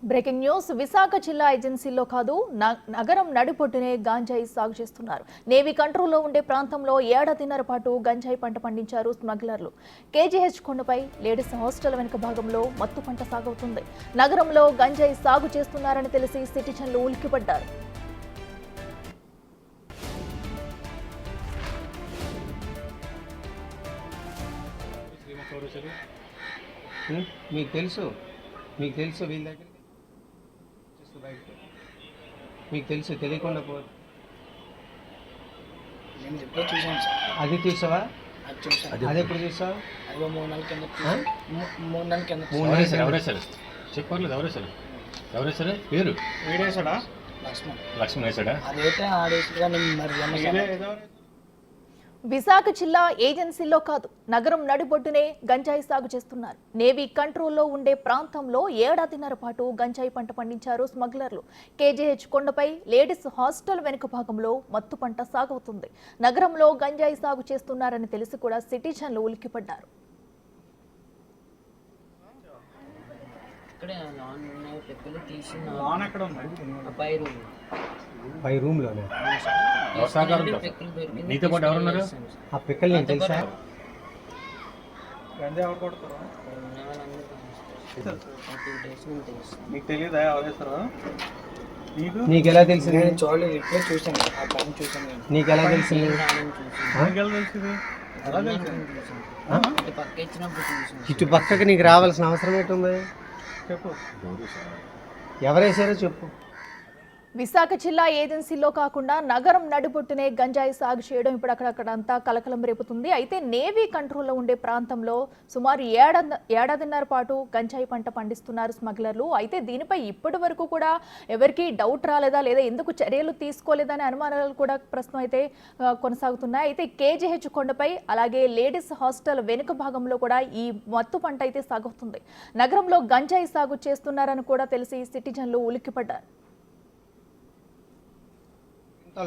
Breaking news Visakha జిల్లా ఏజెన్సీలో కాదు నగరం నడిపొట్టునే గంజాయి సాగు చేస్తున్నారు. నేవీ కంట్రోల్లో ఉండే ప్రాంతంలో ఏడాదిన్నర పాటు గంజాయి పంట పండించారు స్మగ్లర్లు. కేజీహెచ్ కొండపై లేడీస్ హాస్టల్ వెనుక భాగంలో మత్తు పంట సాగుతుంది. నగరంలో గంజాయి సాగు చేస్తున్నారని తెలిసి సిటిజన్లు ఉలిక్కిపడ్డారు. మీకు తెలుసు వీళ్ళ దగ్గర మీకు తెలుసు తెలియకుండా పో. నేను ఎప్పుడో చూసాను సార్. అది చూసావా? అది చూసాను. అది ఎప్పుడు చూసావు? అది 3 నెలల కింద. 3 నెలల కింద. ఎవరేసారు పేరు లక్ష్మణ్ వేసాడా? అదైతే ఆడేసుగా మరి విశాఖ జిల్లా ఏజెన్సీలో కాదు నగరం నడిబొడ్డునే గంజాయి సాగు చేస్తున్నారు. నేవీ కంట్రోల్లో ఉండే ప్రాంతంలో ఏడాదిన్నర పాటు గంజాయి పంట పండించారు స్మగ్లర్లు. కేజీహెచ్ కొండపై లేడీస్ హాస్టల్ వెనుక భాగంలో మత్తు పంట సాగుతుంది. నగరంలో గంజాయి సాగు చేస్తున్నారని తెలిసి కూడా సిటిజన్లు ఉలిక్కిపడ్డారు. పై రూమ్ లోనే నీతో పాటు ఎవరున్నారు? ఆ పిక్కలు నీకు తెలుసా? నీకు తెలియదా ఎవరేస్తారో? నీకు ఎలా తెలిసింది? నేను చూడలేదు, ఇప్పుడే చూసాను. ఆ పని చూసాను. నీకు ఎలా తెలిసింది? ఇటు పక్కకి నీకు రావాల్సిన అవసరం ఏంటుంది? చెప్పు, ఎవరేసారో చెప్పు. విశాఖ జిల్లా ఏజెన్సీలో కాకుండా నగరం నడిబొట్టునే గంజాయి సాగు చేయడం ఇప్పుడు అక్కడక్కడంతా కలకలం రేపుతుంది. అయితే నేవీ కంట్రోల్లో ఉండే ప్రాంతంలో సుమారు ఏడాదిన్నర పాటు గంజాయి పంట పండిస్తున్నారు స్మగ్లర్లు. అయితే దీనిపై ఇప్పటి వరకు కూడా ఎవరికి డౌట్ రాలేదా లేదా ఎందుకు చర్యలు తీసుకోలేదనే అనుమానాలు కూడా ప్రస్తుతం అయితే కొనసాగుతున్నాయి. అయితే కేజీహెచ్ కొండపై అలాగే లేడీస్ హాస్టల్ వెనుక భాగంలో కూడా ఈ మత్తు పంట అయితే సాగుతుంది. నగరంలో గంజాయి సాగు చేస్తున్నారని కూడా తెలిసి సిటిజన్లు ఉలిక్కిపడ్డారు.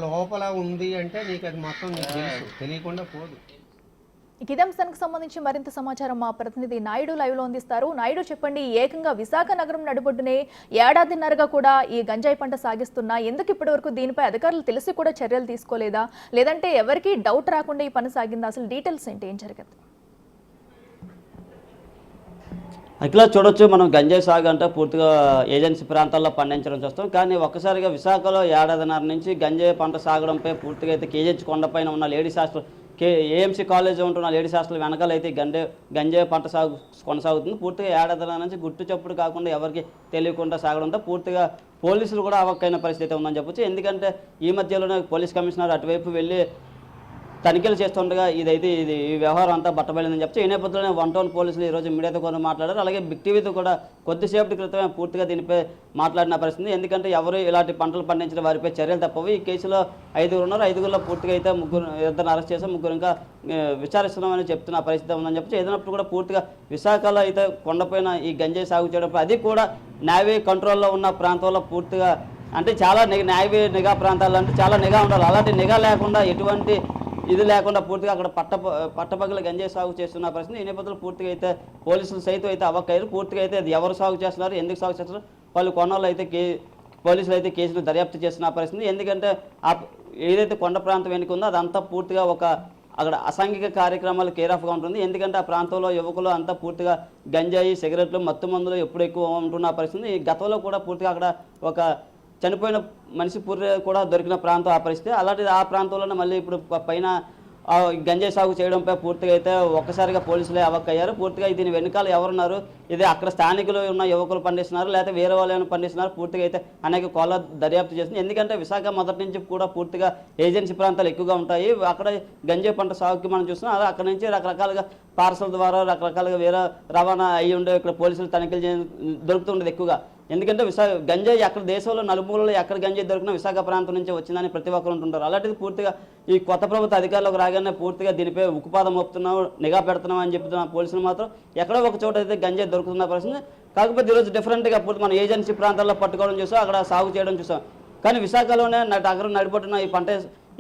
లోపల ఉంది అంటే నీకు అది మొత్తం నీకు తెలుసు, తెలియకుండా పోదు. ఇదే అంశానికి సంబంధించి మరింత సమాచారం మా ప్రతినిధి నాయుడు లైవ్ లో అందిస్తారు. నాయుడు, చెప్పండి, ఏకంగా విశాఖ నగరం నడిబొడ్డునే ఏడాదిన్నరగా కూడా ఈ గంజాయి పంట సాగిస్తున్నా ఎందుకు ఇప్పటి వరకు దీనిపై అధికారులు తెలిసి కూడా చర్యలు తీసుకోలేదా, లేదంటే ఎవరికి డౌట్ రాకుండా ఈ పని సాగిందా? అసలు డీటెయిల్స్ ఏంటి, ఏం జరిగింది? అట్లా చూడొచ్చు, మనం గంజాయి సాగు అంటే పూర్తిగా ఏజెన్సీ ప్రాంతాల్లో పండించడం చూస్తాం. కానీ ఒక్కసారిగా విశాఖలో ఏడాదిన్నర నుంచి గంజాయి పంట సాగడంపై పూర్తిగా అయితే కేజీహెచ్ కొండపైన ఉన్న లేడీస్ హాస్టల్ ఏఎంసీ కాలేజ్ ఉంటున్న లేడీస్ హాస్టల్ వెనకాల అయితే గంజాయి పంట సాగు కొనసాగుతుంది. పూర్తిగా ఏడాదిన్నర నుంచి గుట్టు చప్పుడు కాకుండా ఎవరికి తెలియకుండా సాగడంతో పూర్తిగా పోలీసులు కూడా అవక్కైన పరిస్థితి ఉందని చెప్పొచ్చు. ఎందుకంటే ఈ మధ్యలోనే పోలీస్ కమిషనర్ అటువైపు వెళ్ళి తనిఖీలు చేస్తుండగా ఈ వ్యవహారం అంతా బట్టబయలిందని చెప్పి ఈ నేపథ్యంలోనే 1 టౌన్ పోలీసులు ఈరోజు మీడియాతో కూడా మాట్లాడారు. అలాగే బిగ్ టీవీతో కూడా కొద్దిసేపటి క్రితమే పూర్తిగా దీనిపై మాట్లాడిన పరిస్థితి. ఎందుకంటే ఎవరు ఇలాంటి పంటలు పండించిన వారిపై చర్యలు తప్పవు. ఈ కేసులో 5 ఉన్నారు. 5గురిలో పూర్తిగా అయితే 2 అరెస్ట్ చేశాం, 3 ఇంకా విచారిస్తున్నామని చెప్తున్న పరిస్థితి ఉందని చెప్పి ఏదైనప్పుడు కూడా పూర్తిగా విశాఖలో అయితే కొండపైన ఈ గంజాయి సాగు చేయడం, అది కూడా నేవీ కంట్రోల్లో ఉన్న ప్రాంతంలో పూర్తిగా అంటే చాలా నేవీ నిఘా ప్రాంతాలు అంటే చాలా నిఘా ఉండాలి. అలాంటి నిఘా లేకుండా ఎటువంటి ఇది లేకుండా పూర్తిగా అక్కడ పట్టపగల గంజాయి సాగు చేస్తున్న పరిస్థితి. ఈ నేపథ్యంలో పూర్తిగా అయితే పోలీసులు సైతం అయితే అవ్వకయ్యారు. పూర్తిగా అయితే అది ఎవరు సాగు చేస్తున్నారు, ఎందుకు సాగు చేస్తున్నారు, వాళ్ళు కొన్నాళ్ళు అయితే పోలీసులు అయితే కేసులు దర్యాప్తు చేస్తున్న పరిస్థితి. ఎందుకంటే ఏదైతే కొండ ప్రాంతం వెనుక ఉందో అదంతా పూర్తిగా అక్కడ అసాంఘిక కార్యక్రమాలు కేరాఫ్గా ఉంటుంది. ఎందుకంటే ఆ ప్రాంతంలో యువకులు అంతా పూర్తిగా గంజాయి, సిగరెట్లు, మత్తు మందులు ఎప్పుడు ఎక్కువ ఉంటున్న పరిస్థితి. ఈ గతంలో కూడా పూర్తిగా అక్కడ ఒక చనిపోయిన మనిషి పూర్తి కూడా దొరికిన ప్రాంతం ఆ పరిస్థితి. అలాంటిది ఆ ప్రాంతంలోనే మళ్ళీ ఇప్పుడు పైన గంజాయి సాగు చేయడంపై పూర్తిగా అయితే ఒక్కసారిగా పోలీసులే అవక్కయ్యారు. పూర్తిగా దీని వెనుకాల ఎవరున్నారు, ఇది అక్కడ స్థానికులు ఉన్న యువకులు పండిస్తున్నారు లేకపోతే వేరే వాళ్ళు ఏమైనా పండిస్తున్నారు, పూర్తిగా అయితే అనేక కోళ్ళ దర్యాప్తు చేస్తుంది. ఎందుకంటే విశాఖ మొదటి నుంచి కూడా పూర్తిగా ఏజెన్సీ ప్రాంతాలు ఎక్కువగా ఉంటాయి. అక్కడ గంజాయి పంట సాగుకి మనం చూస్తున్నాం. అలా అక్కడ నుంచి రకరకాలుగా పార్సల్ ద్వారా రకరకాలుగా వేరే రవాణా అయ్యి ఉండే ఇక్కడ పోలీసులు తనిఖీలు దొరుకుతుండేది ఎక్కువగా. ఎందుకంటే గంజాయి ఎక్కడ దేశంలో నలుమూలలో ఎక్కడ గంజాయి దొరికినా విశాఖ ప్రాంతం నుంచి వచ్చిందని ప్రతి ఒక్కరు ఉంటుంటారు. అలాంటిది పూర్తిగా ఈ కొత్త ప్రభుత్వ అధికారులకు రాగానే పూర్తిగా దీనిపై ఉక్కుపాదం మోపుతున్నాం, నిఘా పెడుతున్నాం అని చెప్తున్న పోలీసులు మాత్రం ఎక్కడో ఒక చోట అయితే గంజాయి దొరుకుతున్న పరిస్థితి. కాకపోతే ఈరోజు డిఫరెంట్గా పూర్తి మన ఏజెన్సీ ప్రాంతాల్లో పట్టుకోవడం చూసాం, అక్కడ సాగు చేయడం చూసాం. కానీ విశాఖలోనే నగరం నడిపొట్టున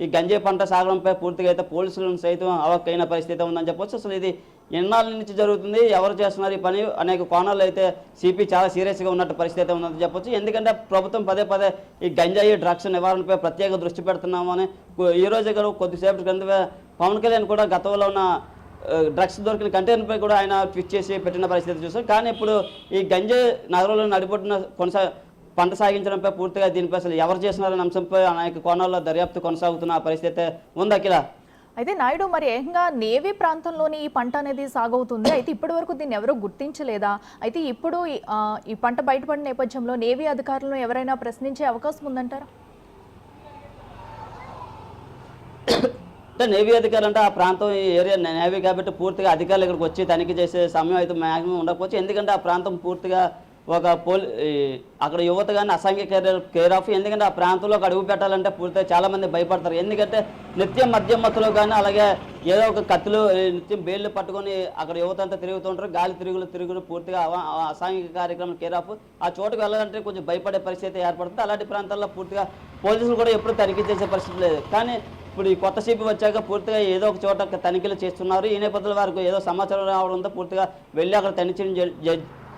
ఈ గంజాయి పంట సాగడంపై పూర్తిగా అయితే పోలీసులను సైతం అవక్కైన పరిస్థితి ఉందని చెప్పొచ్చు. అసలు ఇది ఎన్నాళ్ళ నుంచి జరుగుతుంది, ఎవరు చేస్తున్నారు ఈ పని అనేక కోణాల్లో అయితే సిపి చాలా సీరియస్గా ఉన్నట్టు పరిస్థితి అయితే ఉందని చెప్పొచ్చు. ఎందుకంటే ప్రభుత్వం పదే పదే ఈ గంజాయి డ్రగ్స్ నివారణపై ప్రత్యేక దృష్టి పెడుతున్నామని ఈ రోజే కూడా కొద్దిసేపటి క్రితం పవన్ కళ్యాణ్ కూడా గతంలో ఉన్న డ్రగ్స్ దొరికిన కంటైనర్పై కూడా ఆయన ట్వీట్ చేసి పెట్టిన పరిస్థితి చూసాం. కానీ ఇప్పుడు ఈ గంజాయి నగరంలో నడిపొట్టిన పంట సాగించడంపై పూర్తిగా దీనిపై అసలు ఎవరు చేస్తున్నారనే అంశంపై అనేక కోణాల్లో దర్యాప్తు కొనసాగుతున్న పరిస్థితి ఉంది. అఖిల, అయితే నాయుడు మరి ఏకంగా నేవీ ప్రాంతంలోని ఈ పంట అనేది సాగవుతుంది. అయితే ఇప్పటి వరకు దీన్ని ఎవరూ గుర్తించలేదా? అయితే ఇప్పుడు ఈ పంట బయటపడిన నేపథ్యంలో నేవీ అధికారులను ఎవరైనా ప్రశ్నించే అవకాశం ఉందంటారా? అంటే నేవీ అధికారులు అంటే ఆ ప్రాంతం ఈ ఏరియా నేవీ కాబట్టి పూర్తిగా అధికారులు ఇక్కడికి వచ్చి తనిఖీ చేసే సమయం అయితే మ్యాక్సిమం ఉండకపోవచ్చు. ఎందుకంటే ఆ ప్రాంతం పూర్తిగా ఒక అక్కడ యువత కానీ అసాంఘిక కేర్ ఆఫ్. ఎందుకంటే ఆ ప్రాంతంలోకి అడుగు పెట్టాలంటే పూర్తిగా చాలామంది భయపడతారు. ఎందుకంటే నిత్యం మధ్యమత్తులో కానీ అలాగే ఏదో ఒక కత్తులు నిత్యం బేళ్లు పట్టుకొని అక్కడ యువత అంతా తిరుగుతుంటారు. గాలి తిరుగులు పూర్తిగా అసాంఘిక కార్యక్రమం కేర్ ఆఫ్. ఆ చోటుకు వెళ్ళాలంటే కొంచెం భయపడే పరిస్థితి ఏర్పడుతుంది. అలాంటి ప్రాంతాల్లో పూర్తిగా పోలీసులు కూడా ఎప్పుడు తనిఖీ చేసే పరిస్థితి లేదు. కానీ ఇప్పుడు ఈ కొత్త సిపి వచ్చాక పూర్తిగా ఏదో ఒక చోట తనిఖీలు చేస్తున్నారు. ఈ నేపథ్యంలో వారికి ఏదో సమాచారం రావడంతో పూర్తిగా వెళ్ళి అక్కడ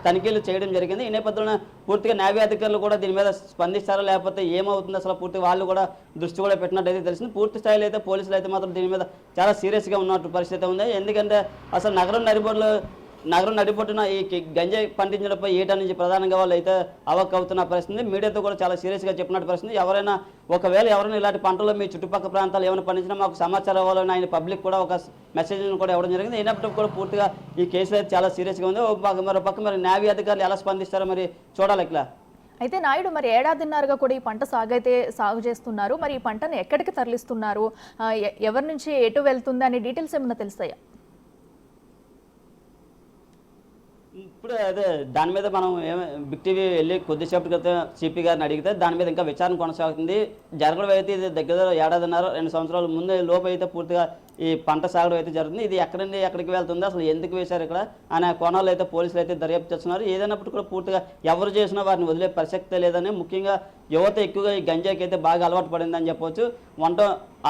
తనిఖీలు చేయడం జరిగింది. ఈ నేపథ్యంలో పూర్తిగా నేవీ అధికారులు కూడా దీని మీద స్పందిస్తారా లేకపోతే ఏమవుతుంది అసలు పూర్తిగా వాళ్ళు కూడా దృష్టి కూడా పెట్టినట్టయితే తెలిసింది. పూర్తి స్థాయిలో అయితే పోలీసులు అయితే మాత్రం దీని మీద చాలా సీరియస్గా ఉన్నట్టు పరిస్థితి ఉంది. ఎందుకంటే అసలు నగరం నడిపొట్టున ఈ గంజాయి పండించడంపై ఏటా నుంచి ప్రధానంగా వాళ్ళు అయితే అవక్ అవుతున్న పరిస్థితి. మీడియాతో కూడా చాలా సీరియస్గా చెప్పినట్టు పరిస్థితి. ఎవరైనా ఇలాంటి పంటలు మీ చుట్టుపక్కల ప్రాంతాలు ఏమైనా పండించినా మాకు సమాచారం ఇవ్వాలని ఆయన పబ్లిక్ కూడా ఒక మెసేజ్ని కూడా ఇవ్వడం జరిగింది. అయినప్పటికీ కూడా పూర్తిగా ఈ కేసు అయితే చాలా సీరియస్గా ఉంది. మరో పక్క మరి నేవీ అధికారులు ఎలా స్పందిస్తారో మరి చూడాలి. ఇట్లా అయితే నాయుడు మరి ఏడాదిన్నరగా కూడా ఈ పంట సాగు చేస్తున్నారు. మరి ఈ పంటను ఎక్కడికి తరలిస్తున్నారు, ఎవరి నుంచి ఎటు వెళ్తుంది అనే డీటెయిల్స్ ఏమైనా తెలుస్తాయా? ఇప్పుడు అదే దాని మీద మనం బిగ్ టీవీ వెళ్ళి కొద్దిసేపటి క్రితం సిపి గారిని అడిగితే దాని మీద ఇంకా విచారణ కొనసాగుతుంది. జరగడం అయితే ఇది దగ్గర 1.5-2 సంవత్సరాల ముందు లోపు అయితే పూర్తిగా ఈ పంట సాగడం అయితే జరుగుతుంది. ఇది ఎక్కడి నుండి ఎక్కడికి వెళ్తుంది, అసలు ఎందుకు వేశారు ఇక్కడ అనే కోణాలు అయితే పోలీసులు అయితే దర్యాప్తు చేస్తున్నారు. ఏదైనప్పుడు కూడా పూర్తిగా ఎవరు చేసినా వారిని వదిలే ప్రసక్తే లేదని, ముఖ్యంగా యువత ఎక్కువగా ఈ గంజాయికి అయితే బాగా అలవాటు పడిందని చెప్పవచ్చు.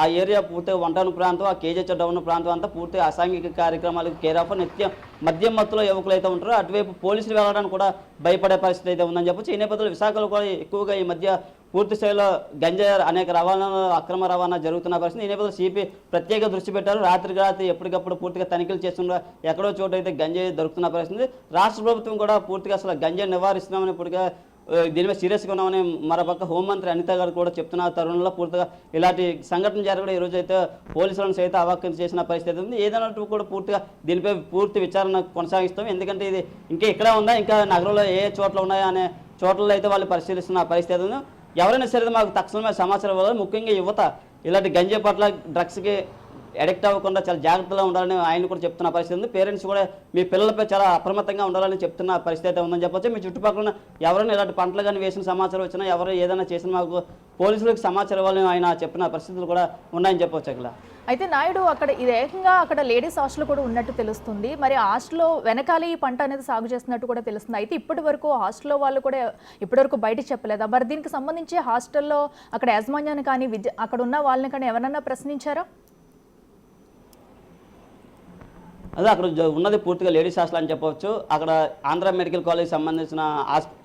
ఆ ఏరియా పూర్తిగా వంటను ప్రాంతం, ఆ కేజీహెచ్ డౌన్ ప్రాంతం అంతా పూర్తిగా అసాంఘిక కార్యక్రమాలకు కేర్ ఆఫ్. నిత్యం మద్యం మత్తులో యువకులు అయితే ఉంటారో అటువైపు పోలీసులు వెళ్ళడానికి కూడా భయపడే పరిస్థితి అయితే ఉందని చెప్పొచ్చు. ఈ నేపథ్యంలో విశాఖలో కూడా ఎక్కువగా ఈ మధ్య పూర్తి స్థాయిలో గంజాయి అనేక అక్రమ రవాణా జరుగుతున్న పరిస్థితి. ఈ నేపథ్యంలో సిపి ప్రత్యేక దృష్టి పెట్టారు. రాత్రి ఎప్పటికప్పుడు పూర్తిగా తనిఖీలు చేస్తున్నారు. ఎక్కడో చోటు అయితే గంజాయి దొరుకుతున్న పరిస్థితి. రాష్ట్ర ప్రభుత్వం కూడా పూర్తిగా అసలు గంజాయి నివారిస్తున్నామని ఇప్పటికే దీని మీద సీరియస్గా ఉన్నామని మరోపక్క హోంమంత్రి అనిత గారు కూడా చెప్తున్న తరుణంలో పూర్తిగా ఇలాంటి సంఘటన జరగడం ఈరోజు అయితే పోలీసులను సైతం అవాక్యం చేసిన పరిస్థితి ఉంది. ఏదైనా కూడా పూర్తిగా దీనిపై పూర్తి విచారణ కొనసాగిస్తాం. ఎందుకంటే ఇది ఇంకా ఇక్కడ ఉందా, ఇంకా నగరంలో ఏ చోట్ల ఉన్నాయో అనే చోట్లలో అయితే వాళ్ళు పరిశీలిస్తున్న పరిస్థితి ఉంది. ఎవరైనా సరే మాకు తక్షణమే సమాచారం ఇవ్వాలి. ముఖ్యంగా యువత ఇలాంటి గంజాయి పట్ల డ్రగ్స్కి అడిక్ట్ అవ్వకుండా చాలా జాగ్రత్తగా ఉండాలని ఆయన కూడా చెప్తున్న పరిస్థితి ఉంది. పేరెంట్స్ కూడా మీ పిల్లలపై చాలా అప్రమత్తంగా ఉండాలని చెప్తున్న పరిస్థితి ఉందని చెప్పొచ్చు. మీ చుట్టుపక్కల ఎవరైనా ఇలాంటి పంటలు కానీ వేసిన సమాచారం వచ్చినా, ఎవరు ఏదైనా చేసినా మాకు పోలీసులకు సమాచారం ఇవ్వాలని ఆయన చెప్పిన పరిస్థితులు కూడా ఉన్నాయని చెప్పొచ్చు. అక్కడ అయితే నాయుడు ఇది ఏకంగా అక్కడ లేడీస్ హాస్టల్ కూడా ఉన్నట్టు తెలుస్తుంది. మరి హాస్టల్లో వెనకాల ఈ పంట అనేది సాగు చేస్తున్నట్టు కూడా తెలుస్తుంది. అయితే ఇప్పటి వరకు హాస్టల్లో వాళ్ళు కూడా ఇప్పటివరకు బయట చెప్పలేదా? మరి దీనికి సంబంధించి హాస్టల్లో అక్కడ యాజమాన్యాన్ని కానీ అక్కడ ఉన్న వాళ్ళని కానీ ఎవరన్నా ప్రశ్నించారా? అదే అక్కడ ఉన్నది పూర్తిగా లేడీస్ హాస్టల్ అని చెప్పవచ్చు. అక్కడ ఆంధ్ర మెడికల్ కాలేజ్ సంబంధించిన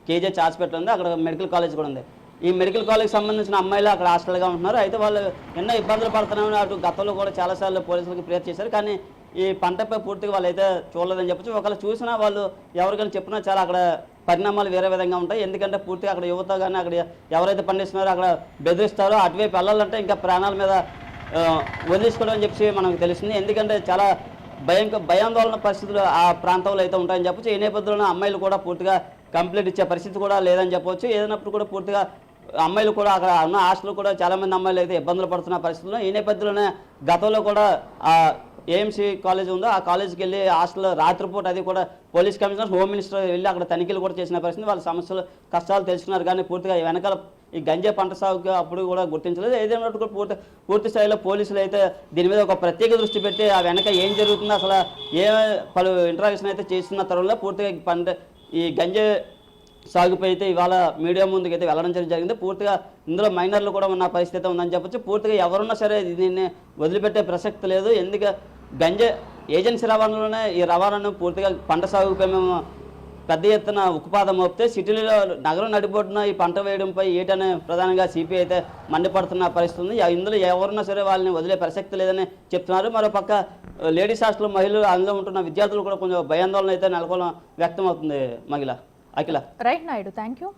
కేజీహెచ్ హాస్పిటల్ ఉంది, అక్కడ మెడికల్ కాలేజ్ కూడా ఉంది. ఈ మెడికల్ కాలేజ్కి సంబంధించిన అమ్మాయిలు అక్కడ హాస్టల్గా ఉంటున్నారు. అయితే వాళ్ళు ఎన్నో ఇబ్బందులు పడుతున్నామని అటు గతంలో కూడా చాలాసార్లు పోలీసులకు ఫిర్యాదు చేశారు. కానీ ఈ పంటపై పూర్తిగా వాళ్ళు అయితే చూడలేదని చెప్పచ్చు. ఒకవేళ చూసినా వాళ్ళు ఎవరికైనా చెప్పినా చాలా అక్కడ పరిణామాలు వేరే విధంగా ఉంటాయి. ఎందుకంటే పూర్తిగా అక్కడ యువత కానీ అక్కడ ఎవరైతే పండిస్తున్నారో అక్కడ బెదిరిస్తారో అటువైపు వెళ్ళాలంటే ఇంకా ప్రాణాల మీద వదిలేసుకోవడం అని చెప్పి మనకు తెలుస్తుంది. ఎందుకంటే చాలా భయాందోళన పరిస్థితులు ఆ ప్రాంతంలో అయితే ఉంటాయని చెప్పొచ్చు. ఈ నేపథ్యంలో అమ్మాయిలు కూడా పూర్తిగా కంప్లైంట్ ఇచ్చే పరిస్థితి కూడా లేదని చెప్పొచ్చు. ఏదైనప్పుడు కూడా పూర్తిగా అమ్మాయిలు కూడా అక్కడ ఉన్న హాస్టల్ కూడా చాలామంది అమ్మాయిలు అయితే ఇబ్బందులు పడుతున్న పరిస్థితుల్లో ఈ నేపథ్యంలోనే గతంలో కూడా ఏఎంసీ కాలేజ్ ఉందో ఆ కాలేజ్కి వెళ్ళి హాస్టల్ రాత్రిపూట అది కూడా పోలీస్ కమిషనర్, హోమ్ మినిస్టర్ వెళ్ళి అక్కడ తనిఖీలు కూడా చేసిన పరిస్థితి. వాళ్ళ సమస్యలు కష్టాలు తెలుసుకున్నారు. కానీ పూర్తిగా వెనకాల ఈ గంజాయి పంట సాగుగా అప్పుడు కూడా గుర్తించలేదు. ఏదైనా కూడా పూర్తి స్థాయిలో పోలీసులు అయితే దీని మీద ఒక ప్రత్యేక దృష్టి పెట్టి ఆ వెనక ఏం జరుగుతుందో అసలు పలు ఇంటరాక్షన్ అయితే చేస్తున్న తరుణంలో పూర్తిగా ఈ గంజాయి సాగుపై అయితే ఇవాళ మీడియా ముందుకు అయితే వెళ్ళడం జరిగింది. పూర్తిగా ఇందులో మైనర్లు కూడా ఉన్న పరిస్థితి ఉందని చెప్పొచ్చు. పూర్తిగా ఎవరున్నా సరే దీన్ని వదిలిపెట్టే ప్రసక్తి లేదు. ఎందుకంటే ఏజెన్సీ రవాణాలోనే ఈ రవాణాను పూర్తిగా పంట సాగుపై మేము పెద్ద ఎత్తున ఉక్కుపాదం మోపితే సిటీలో నగరం నడిబొడ్డున ఈ పంట వేయడంపై ఏటనే ప్రధానంగా సిపిఐ అయితే మండిపడుతున్న పరిస్థితి ఉంది. ఇందులో ఎవరున్నా సరే వాళ్ళని వదిలే ప్రసక్తి లేదని చెప్తున్నారు. మరోపక్క లేడీస్ హాస్టల్ మహిళలు అందులో ఉంటున్న విద్యార్థులు కూడా కొంచెం భయాందోళన అయితే నెలకొన వ్యక్తం అవుతుంది. అఖిల రైట్ నాయుడు, థ్యాంక్ యూ.